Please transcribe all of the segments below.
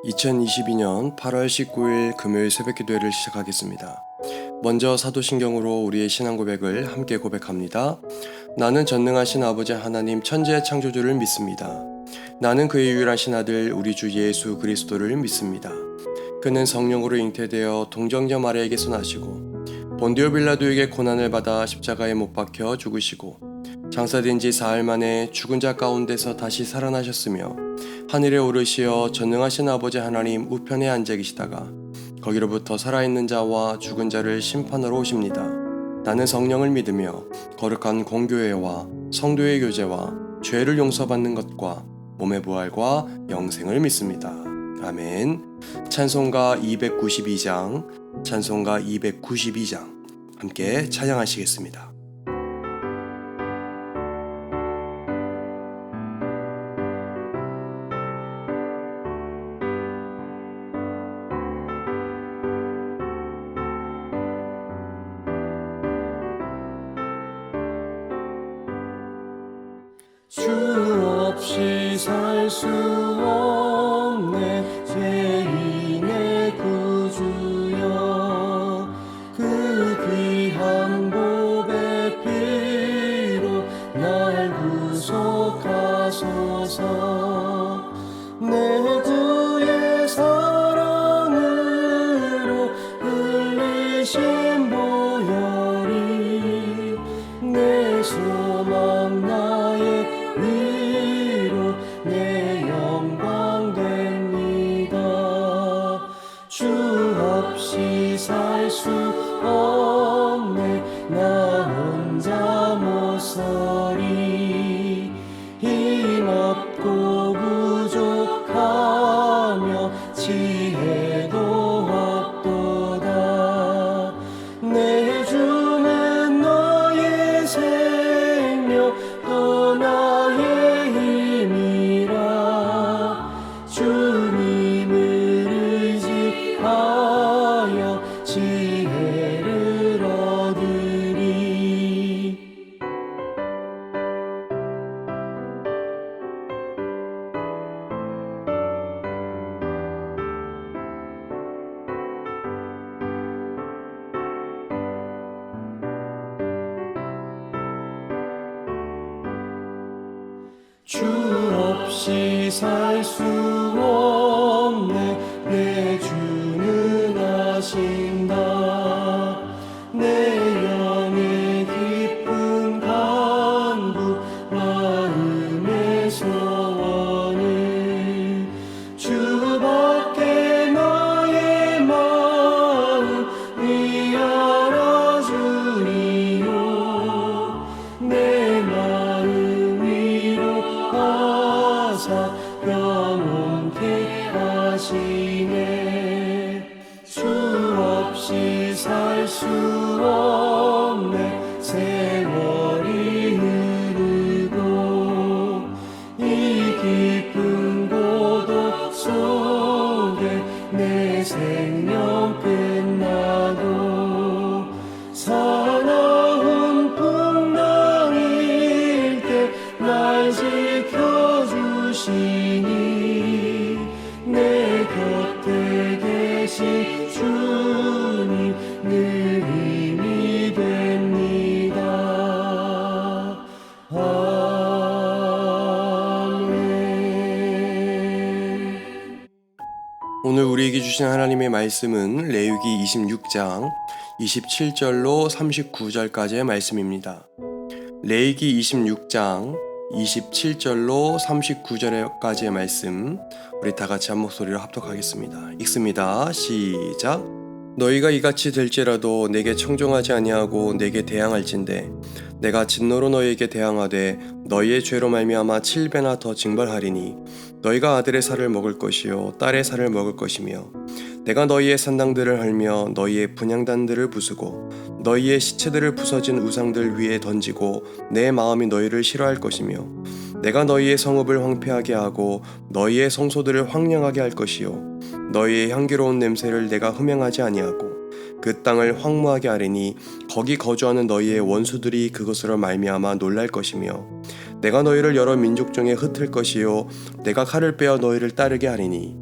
2022년 8월 19일 금요일 새벽기도회를 시작하겠습니다. 먼저 사도신경으로 우리의 신앙 고백을 함께 고백합니다. 나는 전능하신 아버지 하나님 천지의 창조주를 믿습니다. 나는 그의 유일하신 아들 우리 주 예수 그리스도를 믿습니다. 그는 성령으로 잉태되어 동정녀 마리아에게서 나시고 본디오 빌라도에게 고난을 받아 십자가에 못 박혀 죽으시고 장사된 지 사흘 만에 죽은 자 가운데서 다시 살아나셨으며 하늘에 오르시어 전능하신 아버지 하나님 우편에 앉아 계시다가 거기로부터 살아있는 자와 죽은 자를 심판하러 오십니다. 나는 성령을 믿으며 거룩한 공교회와 성도의 교제와 죄를 용서받는 것과 몸의 부활과 영생을 믿습니다. 아멘. 찬송가 292장 함께 찬양하시겠습니다. 주 없이 살 수 없네 죄인의 구주여 그 귀한 보배 피로 날 구속하소서 내 주의 사랑으로 흘리신 보혈이 내 소망 나의 위로 내 영광 됩니다. 주 없이 살 수 없네 나 혼자 못 서리 힘없고 부족하며 지혜도 없도다 내 주는 너의 생명 또 나의 힘이라 주님을 의지하여 지혜를 얻으리 주 없이 살 수 없네 내 주는 아신다 내 영의 깊은 간구 마음의 소원을 주밖에 나의 마음이 열어주리요 내 마음 위로 하사 영원케 하시네 주 없이 살 수 없네 세월이 흐르고 이 깊은 고독 속에 내 생명 끝나도 사나운 풍랑일 때 날 지켜주시니 내 곁에 계신 주님 늘 힘이 됩니다. 아멘. 오늘 우리에게 주신 하나님의 말씀은 레위기 26장 27절로 39절까지의 말씀입니다. 레위기 26장 27절로 39절까지의 말씀 우리 다 같이 한 목소리로 합독하겠습니다. 읽습니다. 시작. 너희가 이같이 될지라도 내게 청종하지 아니하고 내게 대항할진대 내가 진노로 너희에게 대항하되 너희의 죄로 말미암아 7배나 더 징벌하리니 너희가 아들의 살을 먹을 것이요 딸의 살을 먹을 것이며 내가 너희의 산당들을 헐며 너희의 분향단들을 부수고 너희의 시체들을 부서진 우상들 위에 던지고 내 마음이 너희를 싫어할 것이며 내가 너희의 성읍을 황폐하게 하고 너희의 성소들을 황량하게 할 것이요 너희의 향기로운 냄새를 내가 흠행하지 아니하고 그 땅을 황무하게 하리니 거기 거주하는 너희의 원수들이 그것으로 말미암아 놀랄 것이며 내가 너희를 여러 민족 중에 흩을 것이요 내가 칼을 빼어 너희를 따르게 하리니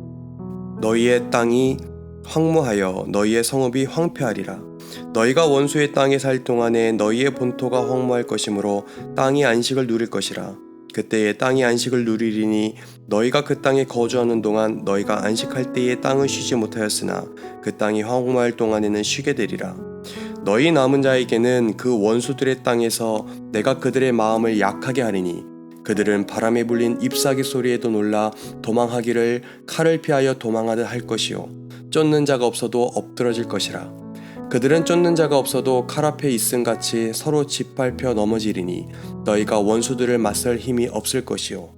너희의 땅이 황무하여 너희의 성읍이 황폐하리라. 너희가 원수의 땅에 살 동안에 너희의 본토가 황무할 것이므로 땅이 안식을 누릴 것이라. 그때에 땅이 안식을 누리리니 너희가 그 땅에 거주하는 동안 너희가 안식할 때에 땅을 쉬지 못하였으나 그 땅이 황무할 동안에는 쉬게 되리라. 너희 남은 자에게는 그 원수들의 땅에서 내가 그들의 마음을 약하게 하리니 그들은 바람에 불린 잎사귀 소리에도 놀라 도망하기를 칼을 피하여 도망하듯 할 것이요 쫓는 자가 없어도 엎드러질 것이라. 그들은 쫓는 자가 없어도 칼 앞에 있음같이 서로 짓밟혀 넘어지리니 너희가 원수들을 맞설 힘이 없을 것이요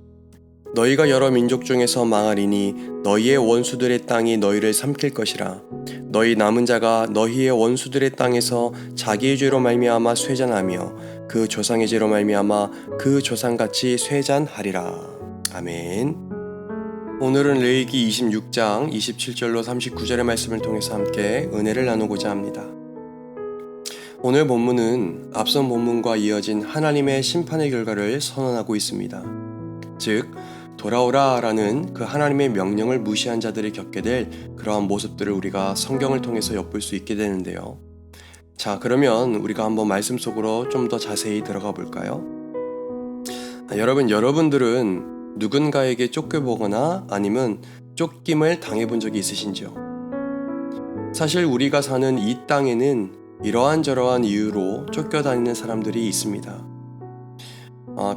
너희가 여러 민족 중에서 망하리니 너희의 원수들의 땅이 너희를 삼킬 것이라. 너희 남은 자가 너희의 원수들의 땅에서 자기의 죄로 말미암아 쇠잔하며 그 조상의 죄로 말미암아 그 조상같이 쇠잔하리라. 아멘. 오늘은 레위기 26장 27절로 39절의 말씀을 통해서 함께 은혜를 나누고자 합니다. 오늘 본문은 앞선 본문과 이어진 하나님의 심판의 결과를 선언하고 있습니다. 즉 돌아오라 라는 그 하나님의 명령을 무시한 자들이 겪게 될 그러한 모습들을 우리가 성경을 통해서 엿볼 수 있게 되는데요. 자, 그러면 우리가 한번 말씀 속으로 좀 더 자세히 들어가 볼까요? 여러분들은 누군가에게 쫓겨보거나 아니면 쫓김을 당해본 적이 있으신지요? 사실 우리가 사는 이 땅에는 이러한 저러한 이유로 쫓겨다니는 사람들이 있습니다.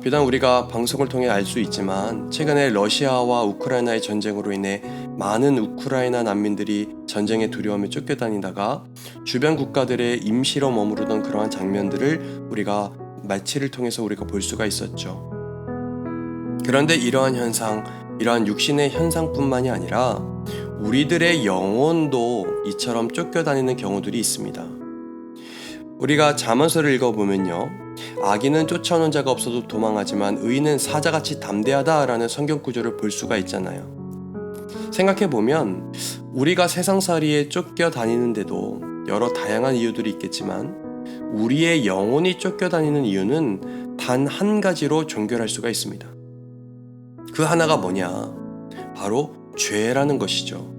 비단 우리가 방송을 통해 알 수 있지만 최근에 러시아와 우크라이나의 전쟁으로 인해 많은 우크라이나 난민들이 전쟁의 두려움에 쫓겨다니다가 주변 국가들의 임시로 머무르던 그러한 장면들을 우리가 마치를 통해서 우리가 볼 수가 있었죠. 그런데 이러한 현상, 이러한 육신의 현상뿐만이 아니라 우리들의 영혼도 이처럼 쫓겨다니는 경우들이 있습니다. 우리가 잠언서를 읽어보면요, 악인은 쫓아오는 자가 없어도 도망하지만 의인은 사자같이 담대하다라는 성경 구절을 볼 수가 있잖아요. 생각해보면 우리가 세상살이에 쫓겨다니는데도 여러 다양한 이유들이 있겠지만 우리의 영혼이 쫓겨다니는 이유는 단 한 가지로 종결할 수가 있습니다. 그 하나가 뭐냐? 바로 죄라는 것이죠.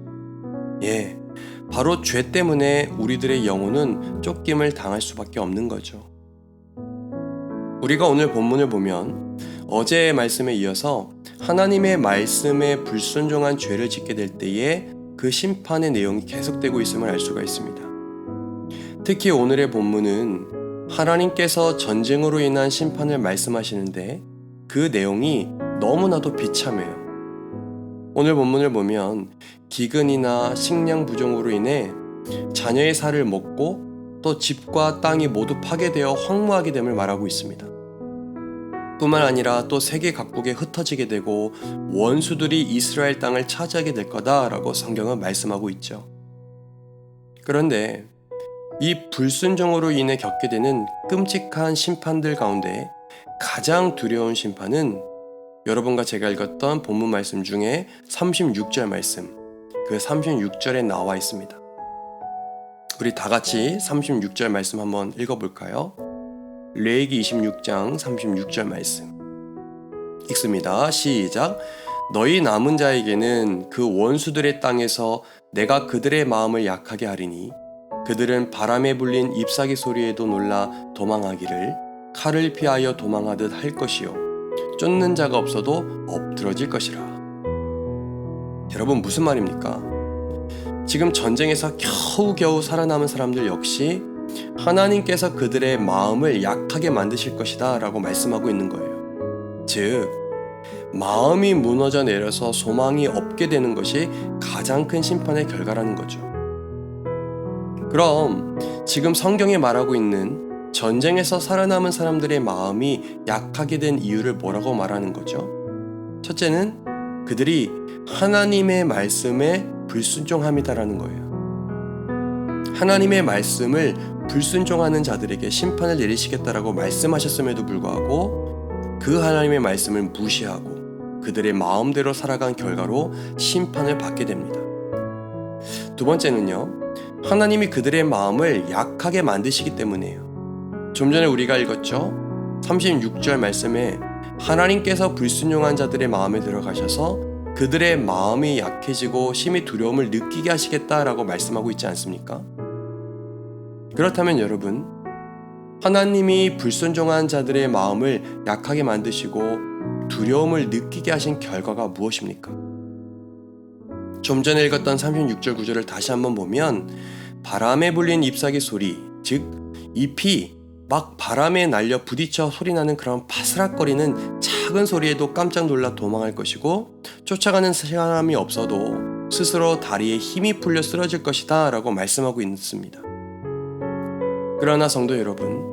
바로 죄 때문에 우리들의 영혼은 쫓김을 당할 수밖에 없는 거죠. 우리가 오늘 본문을 보면 어제의 말씀에 이어서 하나님의 말씀에 불순종한 죄를 짓게 될 때에 그 심판의 내용이 계속되고 있음을 알 수가 있습니다. 특히 오늘의 본문은 하나님께서 전쟁으로 인한 심판을 말씀하시는데 그 내용이 너무나도 비참해요. 오늘 본문을 보면 기근이나 식량 부족으로 인해 자녀의 살을 먹고 또 집과 땅이 모두 파괴되어 황무하게 됨을 말하고 있습니다. 뿐만 아니라 또 세계 각국에 흩어지게 되고 원수들이 이스라엘 땅을 차지하게 될 거다라고 성경은 말씀하고 있죠. 그런데 이 불순종으로 인해 겪게 되는 끔찍한 심판들 가운데 가장 두려운 심판은 여러분과 제가 읽었던 본문 말씀 중에 36절 말씀, 그 36절에 나와 있습니다. 우리 다 같이 36절 말씀 한번 읽어볼까요? 레위기 26장 36절 말씀 읽습니다. 시작. 너희 남은 자에게는 그 원수들의 땅에서 내가 그들의 마음을 약하게 하리니 그들은 바람에 불린 잎사귀 소리에도 놀라 도망하기를 칼을 피하여 도망하듯 할 것이요 쫓는 자가 없어도 엎드러질 것이라. 여러분, 무슨 말입니까? 지금 전쟁에서 겨우겨우 살아남은 사람들 역시 하나님께서 그들의 마음을 약하게 만드실 것이다 라고 말씀하고 있는 거예요. 즉, 마음이 무너져 내려서 소망이 없게 되는 것이 가장 큰 심판의 결과라는 거죠. 그럼 지금 성경에 말하고 있는 전쟁에서 살아남은 사람들의 마음이 약하게 된 이유를 뭐라고 말하는 거죠? 첫째는 그들이 하나님의 말씀에 불순종함이다라는 거예요. 하나님의 말씀을 불순종하는 자들에게 심판을 내리시겠다라고 말씀하셨음에도 불구하고 그 하나님의 말씀을 무시하고 그들의 마음대로 살아간 결과로 심판을 받게 됩니다. 두 번째는요, 하나님이 그들의 마음을 약하게 만드시기 때문이에요. 좀 전에 우리가 읽었죠? 36절 말씀에 하나님께서 불순종한 자들의 마음에 들어가셔서 그들의 마음이 약해지고 심히 두려움을 느끼게 하시겠다라고 말씀하고 있지 않습니까? 그렇다면 여러분, 하나님이 불순종한 자들의 마음을 약하게 만드시고 두려움을 느끼게 하신 결과가 무엇입니까? 좀 전에 읽었던 36절 9절을 다시 한번 보면 바람에 불린 잎사귀 소리, 즉 잎이 막 바람에 날려 부딪혀 소리나는 그런 바스락거리는 작은 소리에도 깜짝 놀라 도망할 것이고 쫓아가는 사람이 없어도 스스로 다리에 힘이 풀려 쓰러질 것이다 라고 말씀하고 있습니다. 그러나 성도 여러분,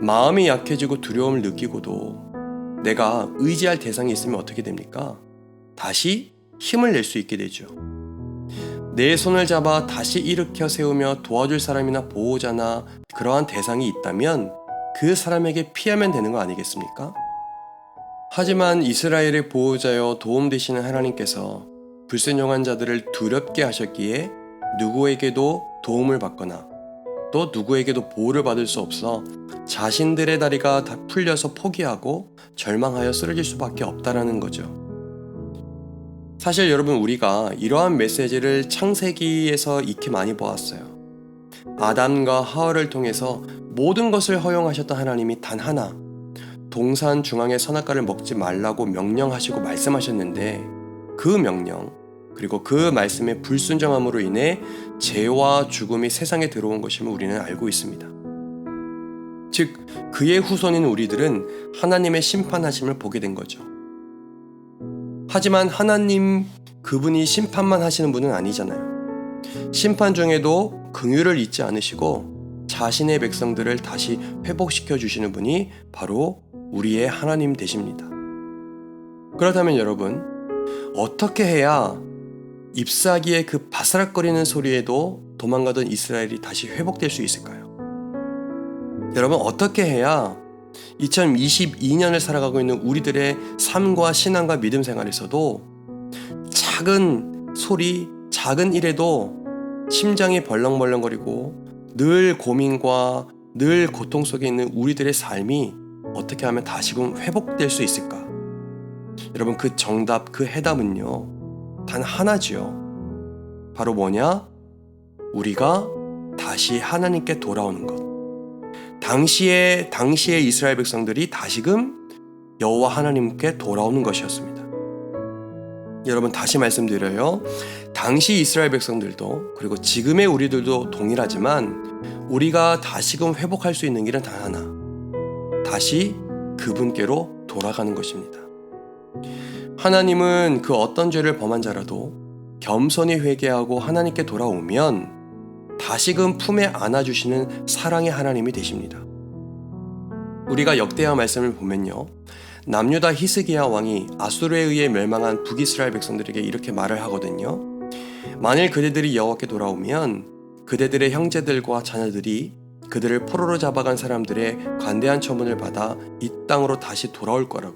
마음이 약해지고 두려움을 느끼고도 내가 의지할 대상이 있으면 어떻게 됩니까? 다시 힘을 낼 수 있게 되죠. 내 손을 잡아 다시 일으켜 세우며 도와줄 사람이나 보호자나 그러한 대상이 있다면 그 사람에게 피하면 되는 거 아니겠습니까? 하지만 이스라엘의 보호자여 도움 되시는 하나님께서 불순종한 자들을 두렵게 하셨기에 누구에게도 도움을 받거나 또 누구에게도 보호를 받을 수 없어 자신들의 다리가 다 풀려서 포기하고 절망하여 쓰러질 수밖에 없다라는 거죠. 사실 여러분, 우리가 이러한 메시지를 창세기에서 익히 많이 보았어요. 아담과 하와를 통해서 모든 것을 허용하셨던 하나님이 단 하나, 동산 중앙의 선악과를 먹지 말라고 명령하시고 말씀하셨는데 그 명령, 그리고 그 말씀의 불순종함으로 인해 죄와 죽음이 세상에 들어온 것임을 우리는 알고 있습니다. 즉, 그의 후손인 우리들은 하나님의 심판하심을 보게 된 거죠. 하지만 하나님 그분이 심판만 하시는 분은 아니잖아요. 심판 중에도 긍휼을 잊지 않으시고 자신의 백성들을 다시 회복시켜 주시는 분이 바로 우리의 하나님 되십니다. 그렇다면 여러분, 어떻게 해야 잎사귀의 그 바스락거리는 소리에도 도망가던 이스라엘이 다시 회복될 수 있을까요? 여러분, 어떻게 해야 2022년을 살아가고 있는 우리들의 삶과 신앙과 믿음 생활에서도 작은 소리, 작은 일에도 심장이 벌렁벌렁거리고 늘 고민과 늘 고통 속에 있는 우리들의 삶이 어떻게 하면 다시금 회복될 수 있을까? 여러분, 그 정답, 그 해답은요, 단 하나지요. 바로 뭐냐? 우리가 다시 하나님께 돌아오는 것. 당시에 이스라엘 백성들이 다시금 여호와 하나님께 돌아오는 것이었습니다. 여러분, 다시 말씀드려요. 당시 이스라엘 백성들도 그리고 지금의 우리들도 동일하지만 우리가 다시금 회복할 수 있는 길은 단 하나. 다시 그분께로 돌아가는 것입니다. 하나님은 그 어떤 죄를 범한 자라도 겸손히 회개하고 하나님께 돌아오면 다시금 품에 안아주시는 사랑의 하나님이 되십니다. 우리가 역대하 말씀을 보면요, 남유다 히스기야 왕이 아수르에 의해 멸망한 북이스라엘 백성들에게 이렇게 말을 하거든요. 만일 그대들이 여호와께 돌아오면 그대들의 형제들과 자녀들이 그들을 포로로 잡아간 사람들의 관대한 처분을 받아 이 땅으로 다시 돌아올 거라고.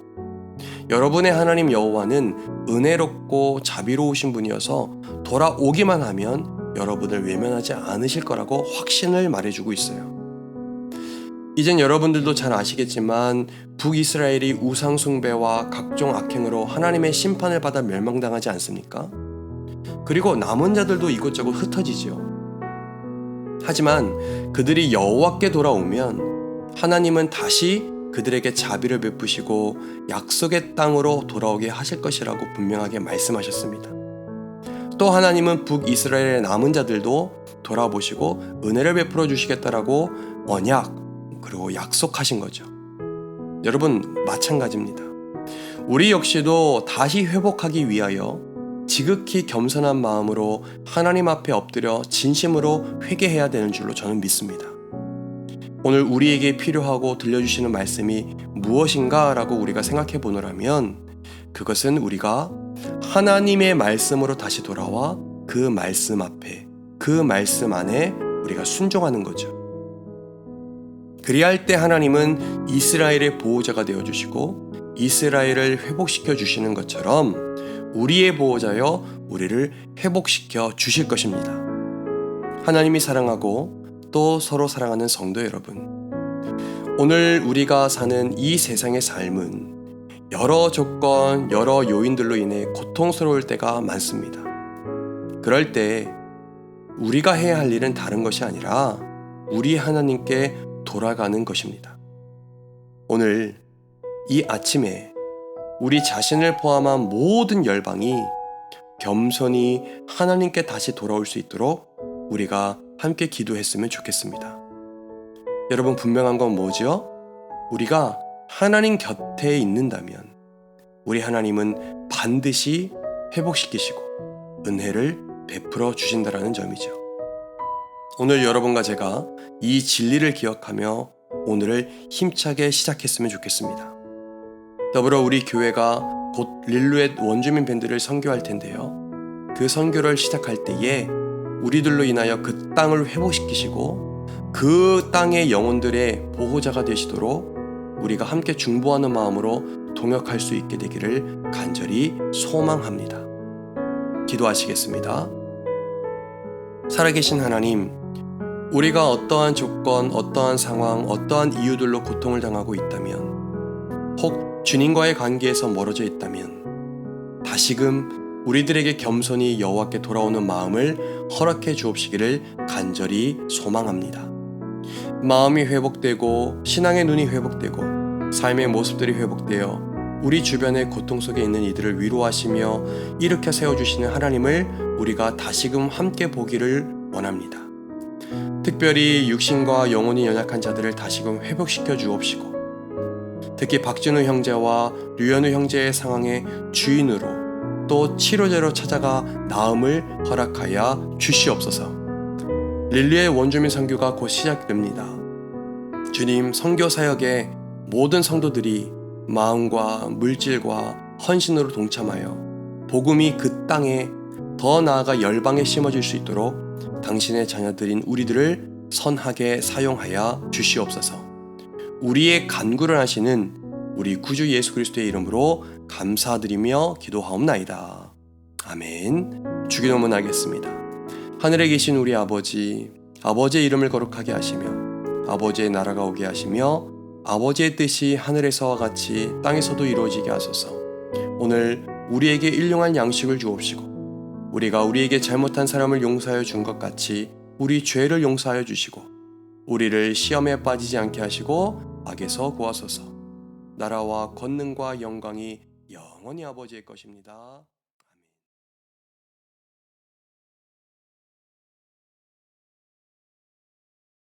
여러분의 하나님 여호와는 은혜롭고 자비로우신 분이어서 돌아오기만 하면 여러분을 외면하지 않으실 거라고 확신을 말해주고 있어요. 이젠 여러분들도 잘 아시겠지만 북이스라엘이 우상숭배와 각종 악행으로 하나님의 심판을 받아 멸망당하지 않습니까? 그리고 남은 자들도 이곳저곳 흩어지죠. 하지만 그들이 여호와께 돌아오면 하나님은 다시 그들에게 자비를 베푸시고 약속의 땅으로 돌아오게 하실 것이라고 분명하게 말씀하셨습니다. 또 하나님은 북이스라엘의 남은 자들도 돌아보시고 은혜를 베풀어 주시겠다라고 언약 그리고 약속하신 거죠. 여러분, 마찬가지입니다. 우리 역시도 다시 회복하기 위하여 지극히 겸손한 마음으로 하나님 앞에 엎드려 진심으로 회개해야 되는 줄로 저는 믿습니다. 오늘 우리에게 필요하고 들려주시는 말씀이 무엇인가 라고 우리가 생각해 보노라면 그것은 우리가 하나님의 말씀으로 다시 돌아와 그 말씀 앞에, 그 말씀 안에 우리가 순종하는 거죠. 그리할 때 하나님은 이스라엘의 보호자가 되어주시고 이스라엘을 회복시켜 주시는 것처럼 우리의 보호자여 우리를 회복시켜 주실 것입니다. 하나님이 사랑하고 또 서로 사랑하는 성도 여러분, 오늘 우리가 사는 이 세상의 삶은 여러 조건, 여러 요인들로 인해 고통스러울 때가 많습니다. 그럴 때 우리가 해야 할 일은 다른 것이 아니라 우리 하나님께 돌아가는 것입니다. 오늘 이 아침에 우리 자신을 포함한 모든 열방이 겸손히 하나님께 다시 돌아올 수 있도록 우리가 함께 기도했으면 좋겠습니다. 여러분, 분명한 건 뭐죠? 우리가 하나님 곁에 있는다면 우리 하나님은 반드시 회복시키시고 은혜를 베풀어 주신다라는 점이죠. 오늘 여러분과 제가 이 진리를 기억하며 오늘을 힘차게 시작했으면 좋겠습니다. 더불어 우리 교회가 곧 릴루엣 원주민 밴드를 선교할 텐데요. 그 선교를 시작할 때에 우리들로 인하여 그 땅을 회복시키시고 그 땅의 영혼들의 보호자가 되시도록 우리가 함께 중보하는 마음으로 동역할 수 있게 되기를 간절히 소망합니다. 기도하시겠습니다. 살아계신 하나님, 우리가 어떠한 조건, 어떠한 상황, 어떠한 이유들로 고통을 당하고 있다면, 혹 주님과의 관계에서 멀어져 있다면 다시금 우리들에게 겸손히 여호와께 돌아오는 마음을 허락해 주옵시기를 간절히 소망합니다. 마음이 회복되고 신앙의 눈이 회복되고 삶의 모습들이 회복되어 우리 주변의 고통 속에 있는 이들을 위로하시며 일으켜 세워주시는 하나님을 우리가 다시금 함께 보기를 원합니다. 특별히 육신과 영혼이 연약한 자들을 다시금 회복시켜 주옵시고, 특히 박진우 형제와 류현우 형제의 상황의 주인으로 또 치료제로 찾아가 나음을 허락하여 주시옵소서. 릴루엣 원주민 선교가 곧 시작됩니다. 주님, 선교 사역에 모든 성도들이 마음과 물질과 헌신으로 동참하여 복음이 그 땅에 더 나아가 열방에 심어질 수 있도록 당신의 자녀들인 우리들을 선하게 사용하여 주시옵소서. 우리의 간구를 하시는 우리 구주 예수 그리스도의 이름으로 감사드리며 기도하옵나이다. 아멘. 주기도문 하겠습니다. 하늘에 계신 우리 아버지, 아버지의 이름을 거룩하게 하시며 아버지의 나라가 오게 하시며 아버지의 뜻이 하늘에서와 같이 땅에서도 이루어지게 하소서. 오늘 우리에게 일용할 양식을 주옵시고 우리가 우리에게 잘못한 사람을 용서하여 준 것 같이 우리 죄를 용서하여 주시고 우리를 시험에 빠지지 않게 하시고 악에서 구하소서. 나라와 권능과 영광이 영원히 아버지의 것입니다.